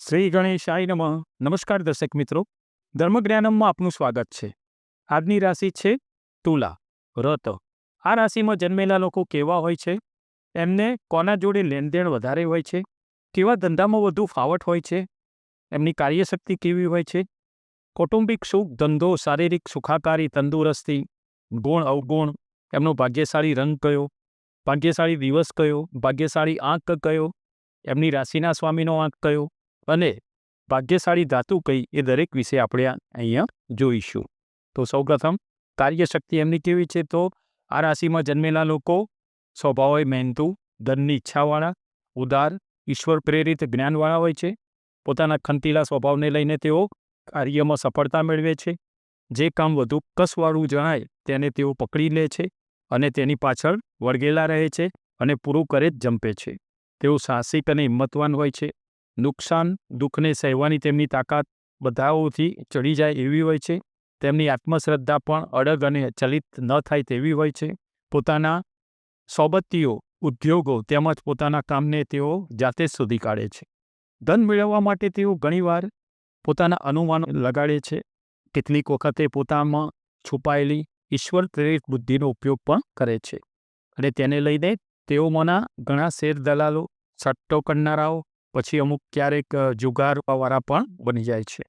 શ્રી ગણેશાય નમઃ. નમસ્કાર દર્શક મિત્રો, ધર્મજ્ઞાનમમાં આપનું સ્વાગત છે. આજની રાશિ છે તુલા, રત. આ રાશિમાં જન્મેલા લોકો કેવા હોય છે? એમને કોના જોડે લેણદેણ વધારે હોય છે? કેવા ધંધામાં વધુ ફાવટ હોય છે? એમની કાર્યશક્તિ કેવી હોય છે? કૌટુંબિક સુખ, ધંધો, શારીરિક સુખાકારી, તંદુરસ્તી, ગુણ અવગુણ, એમનો ભાગ્યશાળી રંગ કયો, ભાગ્યશાળી દિવસ કયો, ભાગ્યશાળી આંક કયો, એમની રાશિના સ્વામીનો આંક કયો અને ભાગ્યશાળી ધાતુ કઈ, એ દરેક વિશે આપણે અહીંયા જોઈશું. તો સૌપ્રથમ કાર્યશક્તિ એમની કેવી છે? તો આ રાશિમાં જન્મેલા લોકો સ્વભાવે મહેનતુ, ધનની ઈચ્છાવાળા, ઉદાર, ઈશ્વર પ્રેરિત જ્ઞાનવાળા હોય છે. પોતાના ખંતીલા સ્વભાવને લઈને તેઓ કાર્યમાં સફળતા મેળવે છે. જે કામ વધુ કસવાળું જણાય તેને તેઓ પકડી લે છે અને તેની પાછળ વળગેલા રહે છે અને પૂરું કરે જ જંપે છે. તેઓ સાહસિક અને હિંમતવાન હોય છે. નુકસાન, દુઃખને સહેવાની તેમની તાકાત બધાઓથી ચડી જાય એવી હોય છે. તેમની આત્મશ્રદ્ધા પણ અડગ અને ચલિત ન થાય તેવી હોય છે. પોતાના સોબતીઓ, ઉદ્યોગો તેમજ પોતાના કામને તેઓ જાતે જ શોધી કાઢે છે. ધન મેળવવા માટે તેઓ ઘણીવાર પોતાના અનુમાનો લગાડે છે. કેટલીક વખતે પોતામાં છુપાયેલી ઈશ્વર પ્રેરિત બુદ્ધિનો ઉપયોગ પણ કરે છે અને તેને લઈને તેઓમાંના ઘણા શેર દલાલો, સટ્ટો કરનારાઓ, પછી અમુક ક્યારેક જુગારવાળા પણ બની જાય છે.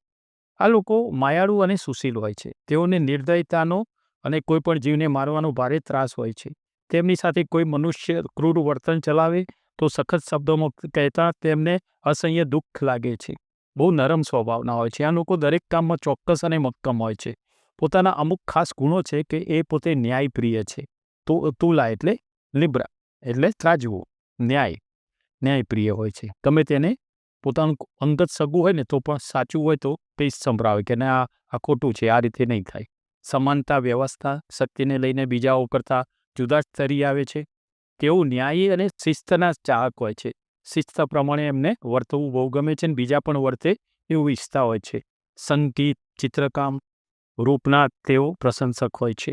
આ લોકો માયાળુ અને સુશીલ હોય છે. તેઓને નિર્દયતાનો અને કોઈ પણ જીવને મારવાનો ભારે ત્રાસ હોય છે. તેમની સાથે કોઈ મનુષ્ય ક્રૂર વર્તન ચલાવે તો સખત શબ્દોમાં કહેતા તેમને અસહ્ય દુઃખ લાગે છે. બહુ નરમ સ્વભાવના હોય છે. આ લોકો દરેક કામમાં ચોક્કસ અને મક્કમ હોય છે. પોતાના અમુક ખાસ ગુણો છે કે એ પોતે ન્યાયપ્રિય છે. તો તુલા એટલે લિબ્રા એટલે ત્રાજવું, ન્યાયપ્રિય હોય છે. તમે તેને પોતાનું અંગત સગું હોય ને તો પણ સાચું હોય તો તે સંભળાવે કે ના, આ ખોટું છે, આ રીતે નહીં થાય. સમાનતા, વ્યવસ્થા, શક્તિને લઈને બીજાઓ કરતાં જુદા જ તરી આવે છે. તેઓ ન્યાયી અને શિસ્તના ચાહક હોય છે. શિસ્ત પ્રમાણે એમને વર્તવું બહુ ગમે છે અને બીજા પણ વર્તે એવું ઈચ્છતા હોય છે. સંગીત, ચિત્રકામ, રૂપના તેઓ પ્રશંસક હોય છે.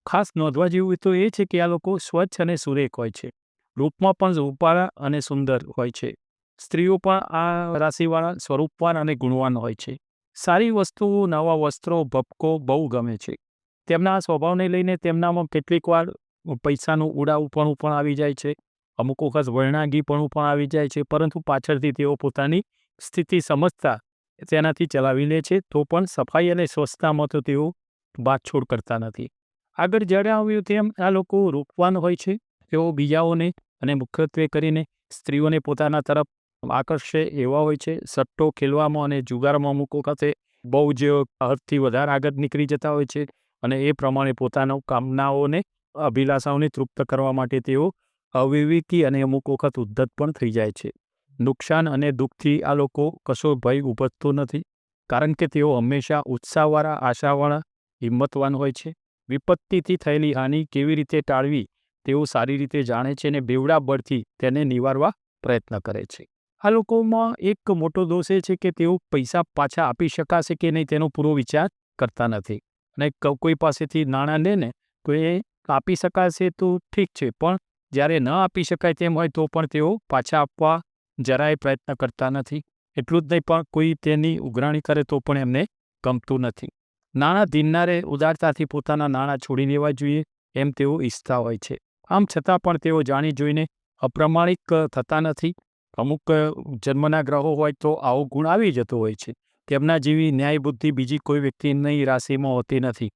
ખાસ નોંધવા જેવું તો એ છે કે આ લોકો સ્વચ્છ અને સુરેખ હોય છે. રૂપમાં પણ રૂપાળા અને સુંદર હોય છે. સ્ત્રીઓ પણ આ રાશિવાળા સ્વરૂપવાન અને ગુણવાન હોય છે. સારી વસ્તુઓ, નવા વસ્ત્રો, ભપકો બહુ ગમે છે. તેમના આ સ્વભાવને લઈને તેમનામાં કેટલીક વાર પૈસાનું ઉડાઉપણું પણ આવી જાય છે. અમુક વખત વૈરાગીપણું પણ આવી જાય છે, પરંતુ પાછળથી તેઓ પોતાની સ્થિતિ સમજતા તેનાથી ચલાવી લે છે. તો પણ સફાઈ અને સ્વચ્છતામાં તો તેઓ બાદછોડ કરતા નથી. આગળ જ્યારે આવ્યું તેમ આ લોકો રૂપવાન હોય છે. તેઓ બીજાઓને અને મુખ્યત્વે કરીને સ્ત્રીઓને પોતાના તરફ આકર્ષે એવા હોય છે. સટ્ટો ખેલવામાં અને જુગારમાં અમુક વખતે બહુ જ હદથી વધારે આગળ નીકળી જતા હોય છે અને એ પ્રમાણે પોતાનો કામનાઓને, અભિલાષાઓને તૃપ્ત કરવા માટે તેઓ અવિવેકી અને અમુક વખત ઉદ્ધત પણ થઈ જાય છે. નુકસાન અને દુઃખથી આ લોકો કશો ભય ઉપજતો નથી, કારણ કે તેઓ હંમેશા ઉત્સાહવાળા, આશાવાળા, હિંમતવાન હોય છે. વિપત્તિથી થયેલી હાનિ કેવી રીતે ટાળવી તેઓ સારી રીતે જાણે છે અને બેવડા બળથી તેને નિવારવા પ્રયત્ન કરે છે. આ લોકોમાં એક મોટો દોષ એ છે કે તેઓ પૈસા પાછા આપી શકાશે કે નહીં તેનો પૂરો વિચાર કરતા નથી. અને કોઈ પાસેથી નાણાં લે ને તો એ આપી શકાશે તો ઠીક છે, પણ જ્યારે ન આપી શકાય તેમ હોય તો પણ તેઓ પાછા આપવા જરાય પ્રયત્ન કરતા નથી. એટલું જ નહીં, પણ કોઈ તેની ઉઘરાણી કરે તો પણ એમને ગમતું નથી. નાણાં ધીરનારે ઉદારતાથી પોતાના નાણાં છોડી દેવા જોઈએ એમ તેઓ ઈચ્છતા હોય છે. આમ છતાં પણ તેઓ જાણી જોઈને અપ્રમાણિક થતા નથી. અમુક જન્મના ગ્રહો હોય તો આવો ગુણ આવી જતો હોય છે. તેમના જેવી ન્યાય બુદ્ધિ બીજી કોઈ વ્યક્તિની રાશિમાં હોતી નથી.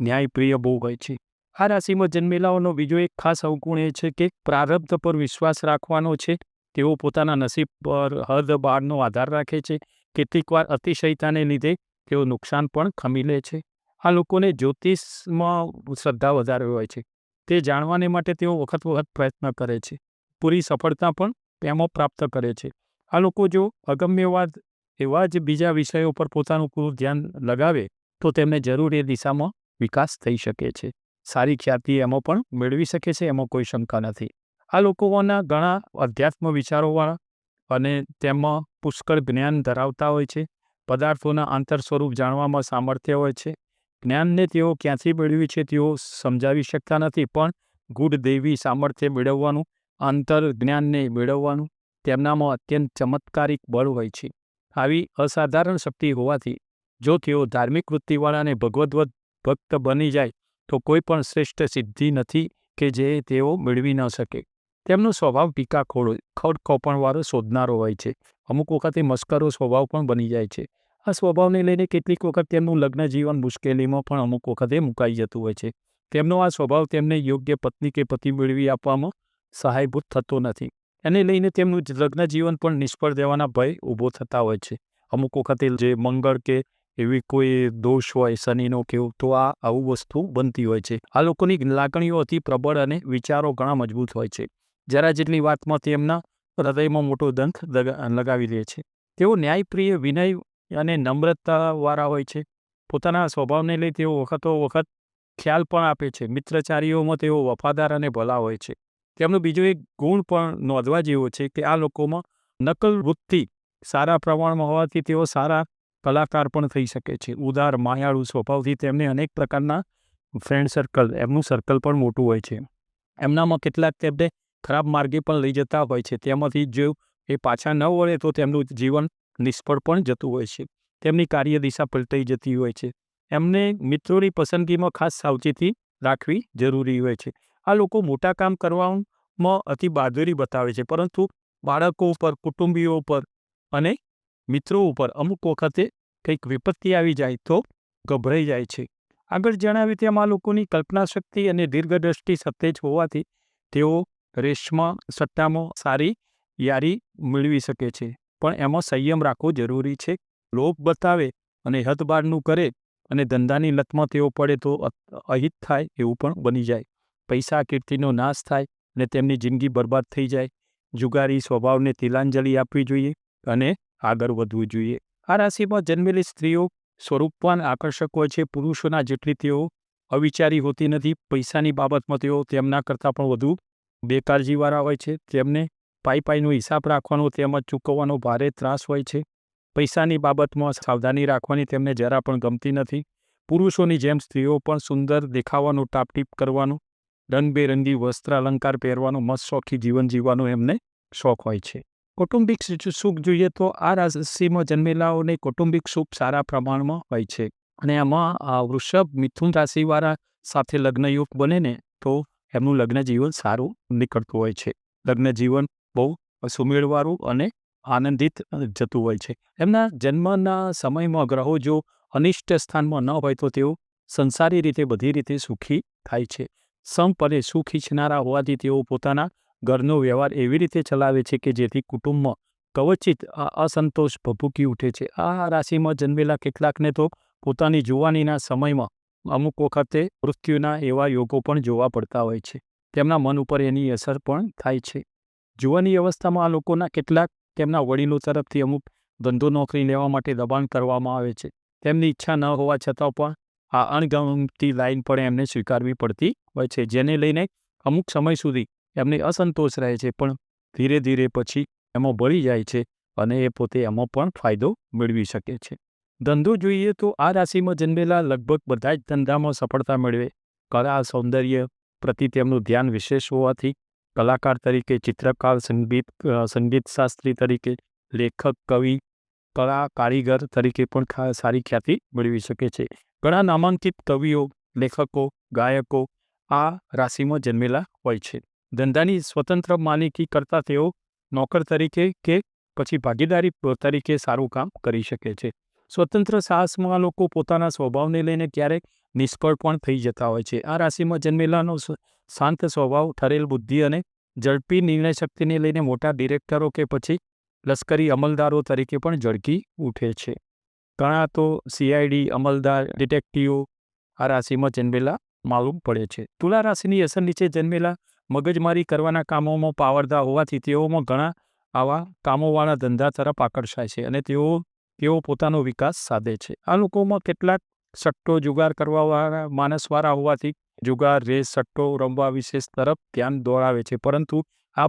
ન્યાયપ્રિય બહુ હોય છે. આ રાશિમાં જન્મેલાઓનો બીજો એક ખાસ અવગુણ એ છે કે પ્રારબ્ધ પર વિશ્વાસ રાખવાનો છે. તેઓ પોતાના નસીબ પર હદ બહારનો આધાર રાખે છે. કેટલીક વાર અતિશયતાને લીધે તેઓ નુકસાન પણ ખમી લે છે. આ લોકોને જ્યોતિષમાં શ્રદ્ધા વધારે હોય છે. તે જાણવાને માટે તેઓ વખત પ્રયત્ન કરે છે. પૂરી સફળતા પણ તેમાં પ્રાપ્ત કરે છે. આ લોકો જો અગમ્યવાદ એવા જ બીજા વિષયો પર પોતાનું પૂરું ધ્યાન લગાવે તો તેમને જરૂર એ દિશામાં વિકાસ થઈ શકે છે. સારી ખ્યાતિ એમાં પણ મેળવી શકે છે, એમાં કોઈ શંકા નથી. આ લોકોના ઘણા અધ્યાત્મ વિચારોવાળા અને તેમાં પુષ્કળ જ્ઞાન ધરાવતા હોય છે. પદાર્થોના આંતર સ્વરૂપ જાણવામાં સામર્થ્ય હોય છે. જ્ઞાનને તેઓ ક્યાંથી મેળવ્યું છે તેઓ સમજાવી શકતા નથી, પણ ગૂઢ દૈવી સામર્થ્ય મેળવવાનું, આંતર જ્ઞાનને મેળવવાનું તેમનામાં અત્યંત ચમત્કારિક બળ હોય છે. આવી અસાધારણ શક્તિ હોવાથી જો તેઓ ધાર્મિક વૃત્તિવાળા અને ભગવદ્વત ભક્ત બની જાય તો કોઈ પણ શ્રેષ્ઠ સિદ્ધિ નથી કે જે તેઓ મેળવી ન શકે. તેમનો સ્વભાવ ખોડખોપણવાળો શોધનારો હોય છે. અમુક વખતે મસ્કરો સ્વભાવ પણ બની જાય છે. આ સ્વભાવને લઈને કેટલીક વખત તેમનું લગ્ન જીવન મુશ્કેલીમાં પણ અમુક વખતે મુકાઈ જતું હોય છે. તેમનો આ સ્વભાવ તેમને યોગ્ય પત્ની કે પતિ મેળવી આપવામાં સહાયભૂત થતો નથી. એને લઈને તેમનું લગ્ન જીવન પણ નિષ્ફળ જવાના ભય ઊભો થતા હોય છે. અમુક વખતે જે મંગળ કે એવી કોઈ દોષ હોય શનિનો કેવું તો આવું વસ્તુ બનતી હોય છે. આ લોકોની લાગણીઓ અતિ પ્રબળ અને વિચારો ઘણા મજબૂત હોય છે. જરા જેટલી વાતમાં તેમના હૃદયમાં મોટો દંખ લગાવી દે છે. તેઓ ન્યાયપ્રિય, વિનય અને નમ્રતાવાળા હોય છે. પોતાના સ્વભાવને લઈ તેઓ વખતો વખત ખ્યાલ પણ આપે છે. મિત્રચારીઓમાં તેઓ વફાદાર અને ભલા હોય છે. તેમનો બીજો એક ગુણ પણ નોંધવા જેવો છે કે આ લોકોમાં નકલ વૃત્તિ સારા પ્રમાણમાં હોવાથી તેઓ સારા કલાકાર પણ થઈ શકે છે. ઉદાર, માયાળુ સ્વભાવથી તેમને અનેક પ્રકારના ફ્રેન્ડ સર્કલ, એમનું સર્કલ પણ મોટું હોય છે. એમનામાં કેટલાક તેમને ખરાબ માર્ગે પણ લઈ જતા હોય છે. તેમાંથી જો એ પાછા ન વળે તો તેમનું જીવન નિષ્ફળ પણ જતું હોય છે. તેમની કાર્યદિશા પલટાઈ જતી હોય છે. એમને મિત્રોની પસંદગીમાં ખાસ સાવચેતી રાખવી જરૂરી હોય છે. આ લોકો મોટા કામ કરવામાં અતિ બહાદુરી બતાવે છે, પરંતુ બાળકો ઉપર, કુટુંબીઓ ઉપર અને મિત્રો ઉપર અમુક વખતે કંઈક વિપત્તિ આવી જાય તો ગભરાઈ જાય છે. આગળ જણાવ્યું તેમ આ લોકોની કલ્પના શક્તિ અને દીર્ઘદ્રષ્ટિ સતેજ હોવાથી તેઓ રેસમાં, સટ્ટામાં સારી યારી મેળવી શકે છે. પણ એમાં સંયમ રાખવો જરૂરી છે. લોભ બતાવે અને હદબારનું કરે અને ધંધાની લતમાં તેઓ પડે તો અહિત થાય એવું પણ બની જાય. પૈસા કીર્તિનો નાશ થાય અને તેમની જિંદગી બરબાદ થઈ જાય. જુગારી સ્વભાવને તિલાંજલિ આપવી જોઈએ અને આગળ વધવું જોઈએ. આ રાશિમાં જન્મેલી સ્ત્રીઓ સ્વરૂપવાન, આકર્ષક હોય છે. પુરુષોના જેટલી તેઓ અવિચારી હોતી નથી. પૈસાની બાબતમાં તેઓ તેમના કરતાં પણ વધુ બેકાળજીવાળા હોય છે. તેમને પાઈનો હિસાબ રાખવાનો તેમજ ચૂકવવાનો ભારે ત્રાસ હોય છે. પૈસાની બાબતમાં સાવધાની રાખવાની તેમને જરા પણ ગમતી નથી. પુરુષોની જેમ સ્ત્રીઓ પણ સુંદર દેખાવાનું, ટાપટીપ કરવાનું, રંગબેરંગી વસ્ત્ર અલંકાર પહેરવાનો, મસ્તશોખી જીવન જીવવાનો એમને શોખ હોય છે. કૌટુંબિક સુખ જોઈએ તો આ રાશિમાં જન્મેલાઓને કૌટુંબિક સુખ સારા પ્રમાણમાં હોય છે. અને એમાં વૃષભ, મિથુન રાશિવાળા સાથે લગ્નયોગ બને ને તો એમનું લગ્ન જીવન સારું નીકળતું હોય છે. લગ્ન જીવન બહુ સુમેળવાળું અને આનંદિત જતું હોય છે. એમના જન્મના સમયમાં ગ્રહો જો અનિષ્ટ સ્થાનમાં ન હોય તો તેઓ સંસારી રીતે બધી રીતે સુખી થાય છે. સંપ અને સુખ ઈચ્છનારા હોવાથી તેઓ પોતાના ઘરનો વ્યવહાર એવી રીતે ચલાવે છે કે જેથી કુટુંબમાં કવચિત અસંતોષ ભભૂકી ઉઠે છે. આ રાશિમાં જન્મેલા કેટલાકને તો પોતાની જુવાનીના સમયમાં અમુક વખતે મૃત્યુના એવા યોગો પણ જોવા પડતા હોય છે. તેમના મન ઉપર એની અસર પણ થાય છે. જુવાની અવસ્થામાં આ લોકોના કેટલાક તેમના વડીલો તરફથી અમુક ધંધો નોકરી લેવા માટે દબાણ કરવામાં આવે છે. તેમની ઈચ્છા ન હોવા છતાં પણ આ અણગમતી લાઈન પણ એમને સ્વીકારવી પડતી હોય છે, જેને લઈને અમુક સમય સુધી એમને અસંતોષ રહે છે, પણ ધીરે ધીરે પછી એમાં ભળી જાય છે અને એ પોતે એમાં પણ ફાયદો મેળવી શકે છે. ધંધો જોઈએ તો આ રાશિમાં જન્મેલા લગભગ બધા જ ધંધામાં સફળતા મેળવે. કળા, સૌંદર્ય પ્રતિ તેમનું ધ્યાન વિશેષ હોવાથી કલાકાર તરીકે, ચિત્રકાર, સંગીતશાસ્ત્રી તરીકે, લેખક, કવિ, કળા કારીગર તરીકે પણ સારી ખ્યાતિ મેળવી શકે છે. ઘણા નામાંકિત કવિઓ, લેખકો, ગાયકો આ રાશિમાં જન્મેલા હોય છે. ધંધાની સ્વતંત્ર માલિકી કરતાં તેઓ નોકર તરીકે કે પછી ભાગીદારી તરીકે સારું કામ કરી શકે છે. સ્વતંત્ર સાહસમાં લોકો પોતાના સ્વભાવને લઈને ક્યારેક નિષ્ફળ પણ થઈ જતા હોય છે. આ રાશિમાં જન્મેલાનો શાંત સ્વભાવ, ઠરેલ બુદ્ધિ અને ઝડપી નિર્ણય શક્તિને લઈને મોટા ડિરેક્ટરો કે પછી લશ્કરી અમલદારો તરીકે પણ ઝળકી ઉઠે છે. ઘણા તો CID અમલદાર, ડિટેક્ટિવો આ રાશિમાં જન્મેલા માલુમ પડે છે. તુલા રાશિની અસર નીચે જન્મેલા મગજમારી કરવાના કામોમાં પાવરદાર હોવાથી તેઓમાં ઘણા આવા કામોવાળા ધંધા તરફ આકર્ષાય છે અને તેઓ પોતાનો વિકાસ સાધે છે. આ લોકોમાં કેટલાક સટ્ટો જુગાર કરવાવાળા માનસવાળા હોવાથી જુગાર, રેસ, સટ્ટો રમવા વિશેષ તરફ ધ્યાન દોડાવે છે, પરંતુ આ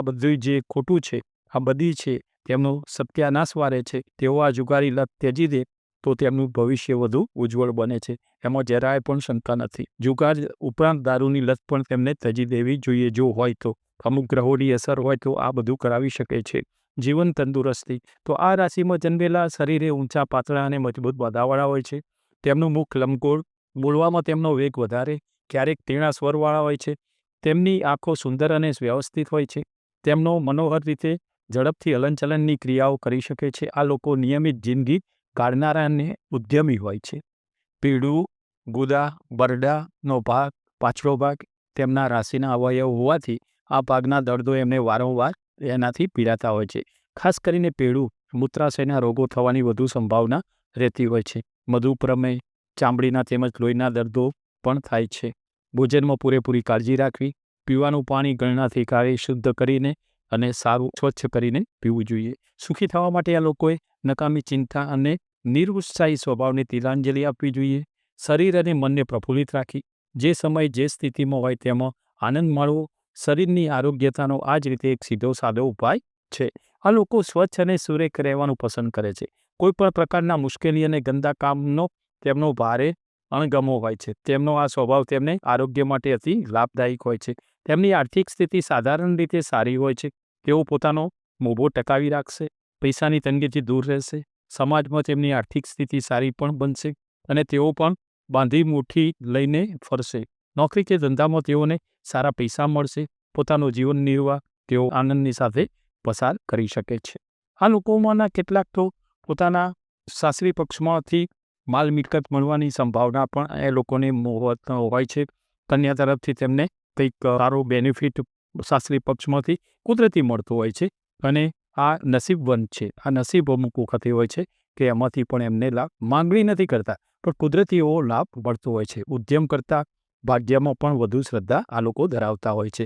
બધું જે ખોટું છે, આ બધી છે તેમનો સત્યાનાશ વારે છે. તેઓ આ જુગારી લત ત્યજી દે તો તેમનું ભવિષ્ય વધુ ઉજ્જવળ બને છે. એમાં જરાય પણ શંકા નથી. જુગાર ઉપરાંત દારૂની લત પણ તેમને ત્યજી દેવી જોઈએ જો હોય તો. અમુક ગ્રહોની અસર હોય તો આ બધું કરાવી શકે છે. જીવન તંદુરસ્તી. તો આ રાશિમાં જન્મેલા શરીરે ઊંચા પાતળા અને મજબૂત બાંધાવાળા હોય છે. તેમનું મુખ લંબગોળ, બોલવામાં તેમનો વેગ વધારે, ક્યારેક તેણા સ્વરવાળા હોય છે. તેમની આંખો સુંદર અને વ્યવસ્થિત હોય છે. તેમનો મનોહર રીતે ઝડપથી હલનચલનની ક્રિયાઓ કરી શકે છે. આ લોકો નિયમિત જિંદગી ગાળનારા અને ઉદ્યમી હોય છે. પીળું, ગુદા, બરડાનો ભાગ, પાછળો ભાગ તેમના રાશિના અવયવ હોવાથી આ ભાગના દર્દો એમને વારંવાર એનાથી પીડાતા હોય છે. ખાસ કરીને પીળું મૂત્રાશયના રોગો થવાની વધુ સંભાવના રહેતી હોય છે. મધુપ્રમેહ, ચામડીના તેમજ લોહીના દર્દો પણ થાય છે. ભોજનમાં પૂરેપૂરી કાળજી રાખવી. પીવાનું પાણી ગળનાથી કાઢી શુદ્ધ કરીને અને સારું સ્વચ્છ કરીને પીવું જોઈએ. સુખી થવા માટે આ લોકોએ નકામી ચિંતા અને નિરુત્સાહી સ્વભાવને તિલાંજલિ આપવી જોઈએ. શરીર અને મનને પ્રફુલ્લિત રાખી જે સમય જે સ્થિતિમાં હોય તેમાં આનંદ માણવો શરીરની આરોગ્યતાનો આ જ રીતે એક સીધો સાદો ઉપાય છે. આ લોકો સ્વચ્છ અને સુરેખ રહેવાનું પસંદ કરે છે. કોઈ પણ પ્રકારના મુશ્કેલી અને ગંદા કામનો તેમનો ભારે અણગમો હોય છે. તેમનો આ સ્વભાવ તેમને આરોગ્ય માટે અતિ લાભદાયક હોય છે. તેમની આર્થિક સ્થિતિ સાધારણ રીતે સારી હોય છે. તેઓ પોતાનો મોભો ટકાવી રાખશે, પૈસાની તંગીથી દૂર રહેશે, સમાજમાં તેમની આર્થિક સ્થિતિ સારી પણ બનશે અને તેઓ પણ બાંધી મુઠ્ઠી લઈને ફરશે. નોકરી કે ધંધામાં તેઓને સારા પૈસા મળશે. પોતાનો જીવન નિર્વાહ તેઓ આનંદની સાથે પસાર કરી શકે છે. આ લોકોમાંના કેટલાક તો પોતાના સાસરી પક્ષમાંથી માલ મિલકત મળવાની સંભાવના પણ એ લોકોને હોય છે. કન્યા તરફથી તેમને કંઈક સારો બેનિફિટ સાસરી પક્ષમાંથી કુદરતી મળતો હોય છે અને આ નસીબવંત છે. આ નસીબ અમુક વખતે હોય છે કે એમાંથી પણ એમને લાભ માંગણી નથી કરતા પણ કુદરતી એવો લાભ મળતો હોય છે. ઉદ્યમ કરતા ભાગ્યમાં પણ વધુ શ્રદ્ધા આ લોકો ધરાવતા હોય છે.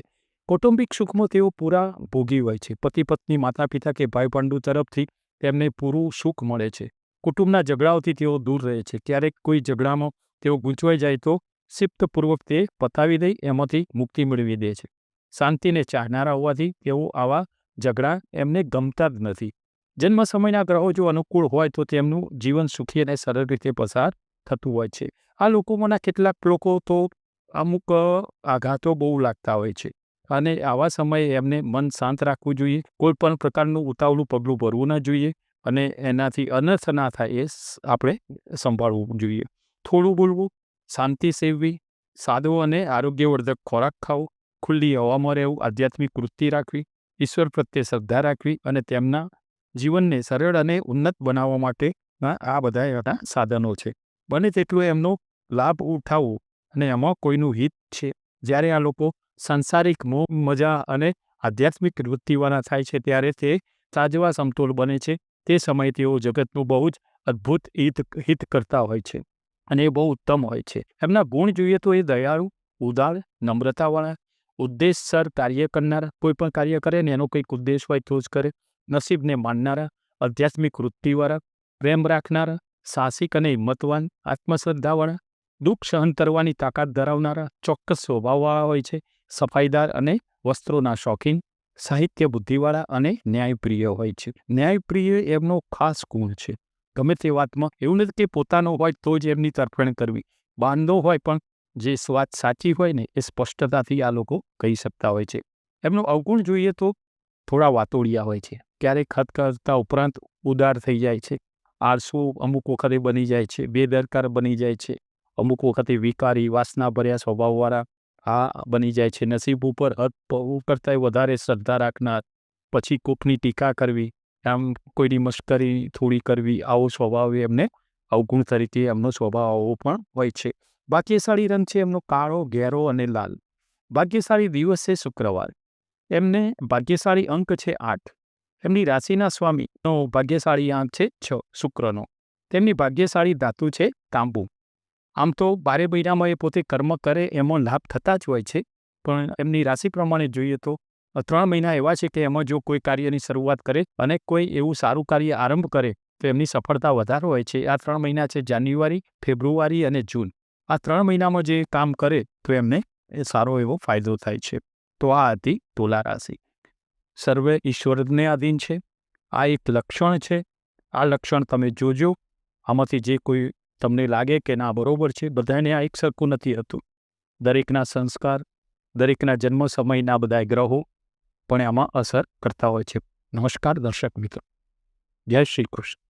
કૌટુંબિક સુખમાં તેઓ પૂરા ભોગી હોય છે. પતિ પત્ની, માતા પિતા કે ભાઈ બંધુ તરફથી તેમને પૂરું સુખ મળે છે. કુટુંબના ઝઘડાઓથી તેઓ દૂર રહે છે. ક્યારેક કોઈ ઝઘડામાં તેઓ ગૂંચવાઈ જાય તો શિસ્તપૂર્વક તે પતાવી દઈ એમાંથી મુક્તિ મેળવી દે છે. શાંતિને ચાહનારા હોવાથી તેઓ આવા ઝઘડા એમને ગમતા જ નથી. જન્મ સમયના ગ્રહો જો અનુકૂળ હોય તો તેમનું જીવન સુખી અને સરળ રીતે પસાર થતું હોય છે. આ લોકોમાંના કેટલાક લોકો તો અમુક આઘાતો બહુ લાગતા હોય છે અને આવા સમયે એમને મન શાંત રાખવું જોઈએ. કોઈ પણ પ્રકારનું ઉતાવળું પગલું ભરવું ન જોઈએ અને એનાથી અનર્થ ના થાય એ આપણે સંભાળવું જોઈએ. થોડું બોલવું, શાંતિ સેવવી, સાદો અને આરોગ્યવર્ધક ખોરાક ખાવો, ખુલ્લી હવામાં રહેવું, આધ્યાત્મિક વૃત્તિ રાખવી, ઈશ્વર પ્રત્યે શ્રદ્ધા રાખવી અને તેમના જીવનને સરળ અને ઉન્નત બનાવવા માટેના આ બધા એના સાધનો છે. બને તેટલું એમનો લાભ ઉઠાવવો અને એમાં કોઈનું હિત છે. જ્યારે આ લોકો સાંસારિક મોહ મજા અને આધ્યાત્મિક વૃત્તિવાળા થાય છે ત્યારે તે તાજવા સમતોલ બને છે. તે સમયે તેઓ જગતનું બહુ જ અદ્ભુત હિત કરતા હોય છે અને એ બહુ ઉત્તમ હોય છે. એમના ગુણ જોઈએ તો એ દયાળુ, ઉદાર, નમ્રતાવાળા, ઉદ્દેશસર કાર્ય કરનારા, કોઈ પણ કાર્ય કરે ને એનો કંઈક ઉદ્દેશ હોય તો જ કરે, નસીબને માનનારા, આધ્યાત્મિક વૃત્તિવાળા, પ્રેમ રાખનારા, સાહસિક અને હિંમતવાન, આત્મશ્રદ્ધાવાળા, દુઃખ સહન કરવાની તાકાત ધરાવનારા, ચોક્કસ સ્વભાવવાળા હોય છે, સફાઈદાર અને વસ્ત્રોના શોખીન, સાહિત્ય બુદ્ધિવાળા અને ન્યાયપ્રિય હોય છે. ન્યાયપ્રિય એમનો ખાસ ગુણ છે. ગમે તે વાતમાં એવું નથી કે પોતાનો હોય તો જ એમની તરફેણ કરવી. બહારનો હોય પણ જે વાત સાચી હોય ને એ સ્પષ્ટતાથી આ લોકો કહી શકતા હોય છે. એમનો અવગુણ જોઈએ તો થોડા વાતોડિયા હોય છે. ક્યારેક હદ કરતા ઉપરાંત ઉદાર થઈ જાય છે. આળસુ અમુક વખતે બની જાય છે. બેદરકાર બની જાય છે. અમુક વખતે વિકારી, વાસનાભર્યા સ્વભાવવાળા બની જાય છે. નસીબ ઉપર હદ કરતાં વધારે શ્રદ્ધા રાખનાર, પછી કોકની ટીકા કરવી, આમ કોઈની મશ્કરી થોડી કરવી, આવો સ્વભાવ એમને અવગુણ તરીકે એમનો સ્વભાવ આવો પણ હોય છે. ભાગ્યશાળી રંગ છે એમનો કાળો, ઘેરો અને લાલ. ભાગ્યશાળી દિવસ છે શુક્રવાર. એમને ભાગ્યશાળી અંક છે 8. એમની રાશિના સ્વામીનો ભાગ્યશાળી અંક છે 6 શુક્રનો. તેમની ભાગ્યશાળી ધાતુ છે તાંબુ. આમ તો 12 મહિનામાં એ પોતે કર્મ કરે એમાં લાભ થતા જ હોય છે પણ એમની રાશિ પ્રમાણે જોઈએ તો 3 મહિના એવા છે કે એમાં જો કોઈ કાર્યની શરૂઆત કરે અને કોઈ એવું સારું કાર્ય આરંભ કરે તો એમની સફળતા વધારે હોય છે. આ 3 મહિના છે જાન્યુઆરી, ફેબ્રુઆરી અને જૂન. આ 3 મહિનામાં જે કામ કરે તો એમને એ સારો એવો ફાયદો થાય છે. તો આ હતી તુલા રાશિ. સર્વે ઈશ્વરને આધીન છે. આ એક લક્ષણ છે. આ લક્ષણ તમે જોજો. આમાંથી જે કોઈ તમને લાગે કે ના બરોબર છે, બધાને આ એક સરખું નથી હતું. દરેકના સંસ્કાર, દરેકના જન્મ સમયના બધા ગ્રહો પણ આમાં અસર કરતા હોય છે. નમસ્કાર દર્શક મિત્રો. જય શ્રી કૃષ્ણ.